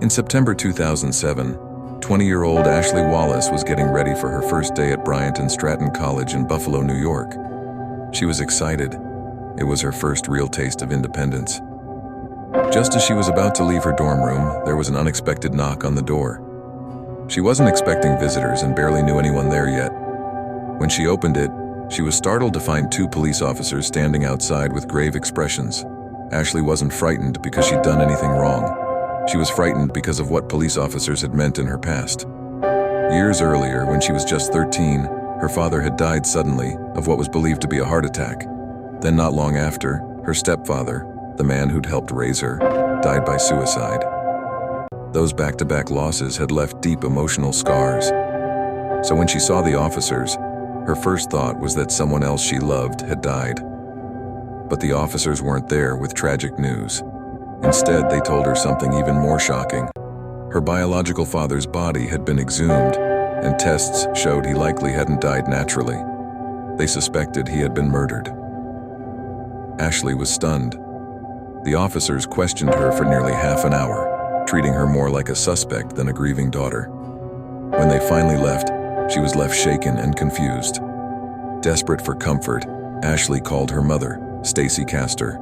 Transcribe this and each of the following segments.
In September 2007, 20-year-old Ashley Wallace was getting ready for her first day at Bryant and Stratton College in Buffalo, New York. She was excited. It was her first real taste of independence. Just as she was about to leave her dorm room, there was an unexpected knock on the door. She wasn't expecting visitors and barely knew anyone there yet. When she opened it, she was startled to find two police officers standing outside with grave expressions. Ashley wasn't frightened because she'd done anything wrong. She was frightened because of what police officers had meant in her past. Years earlier, when she was just 13, her father had died suddenly of what was believed to be a heart attack. Then not long after, her stepfather, the man who'd helped raise her, died by suicide. Those back-to-back losses had left deep emotional scars. So when she saw the officers, her first thought was that someone else she loved had died. But the officers weren't there with tragic news. Instead, they told her something even more shocking. Her biological father's body had been exhumed, and tests showed he likely hadn't died naturally. They suspected he had been murdered. Ashley was stunned. The officers questioned her for nearly half an hour, treating her more like a suspect than a grieving daughter. When they finally left, she was left shaken and confused. Desperate for comfort, Ashley called her mother, Stacy Castor.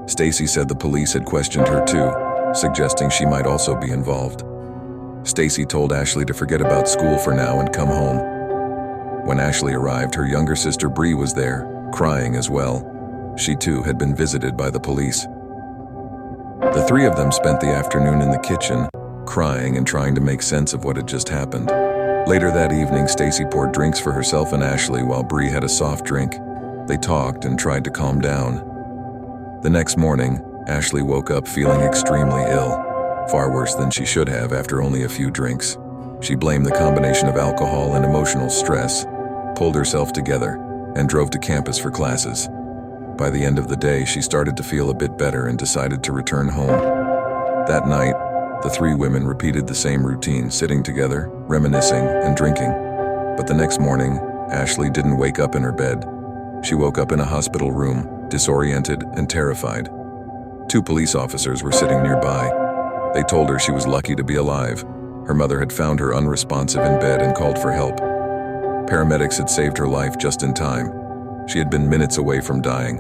Stacy said the police had questioned her too, suggesting she might also be involved. Stacy told Ashley to forget about school for now and come home. When Ashley arrived, her younger sister Bree was there, crying as well. She too had been visited by the police. The three of them spent the afternoon in the kitchen, crying and trying to make sense of what had just happened. Later that evening, Stacy poured drinks for herself and Ashley while Bree had a soft drink. They talked and tried to calm down. The next morning, Ashley woke up feeling extremely ill, far worse than she should have after only a few drinks. She blamed the combination of alcohol and emotional stress, pulled herself together, and drove to campus for classes. By the end of the day, she started to feel a bit better and decided to return home. That night, the three women repeated the same routine, sitting together, reminiscing, and drinking. But the next morning, Ashley didn't wake up in her bed. She woke up in a hospital room, disoriented and terrified. Two police officers were sitting nearby. They told her she was lucky to be alive. Her mother had found her unresponsive in bed and called for help. Paramedics had saved her life just in time. She had been minutes away from dying.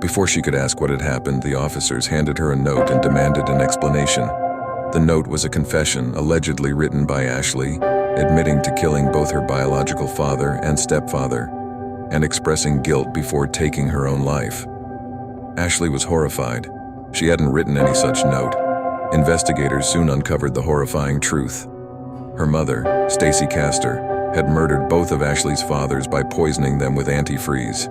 Before she could ask what had happened, the officers handed her a note and demanded an explanation. The note was a confession allegedly written by Ashley, admitting to killing both her biological father and stepfather, and expressing guilt before taking her own life. Ashley was horrified. She hadn't written any such note. Investigators soon uncovered the horrifying truth. Her mother, Stacy Castor, had murdered both of Ashley's fathers by poisoning them with antifreeze.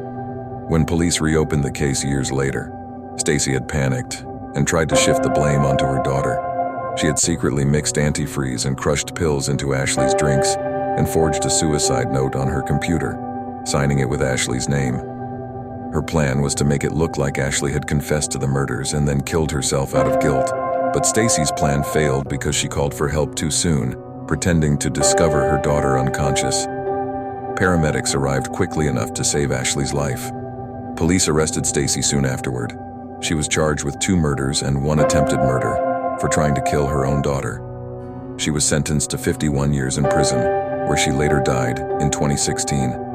When police reopened the case years later, Stacy had panicked and tried to shift the blame onto her daughter. She had secretly mixed antifreeze and crushed pills into Ashley's drinks and forged a suicide note on her computer, signing it with Ashley's name. Her plan was to make it look like Ashley had confessed to the murders and then killed herself out of guilt. But Stacy's plan failed because she called for help too soon, pretending to discover her daughter unconscious. Paramedics arrived quickly enough to save Ashley's life. Police arrested Stacy soon afterward. She was charged with 2 murders and 1 attempted murder for trying to kill her own daughter. She was sentenced to 51 years in prison, where she later died in 2016.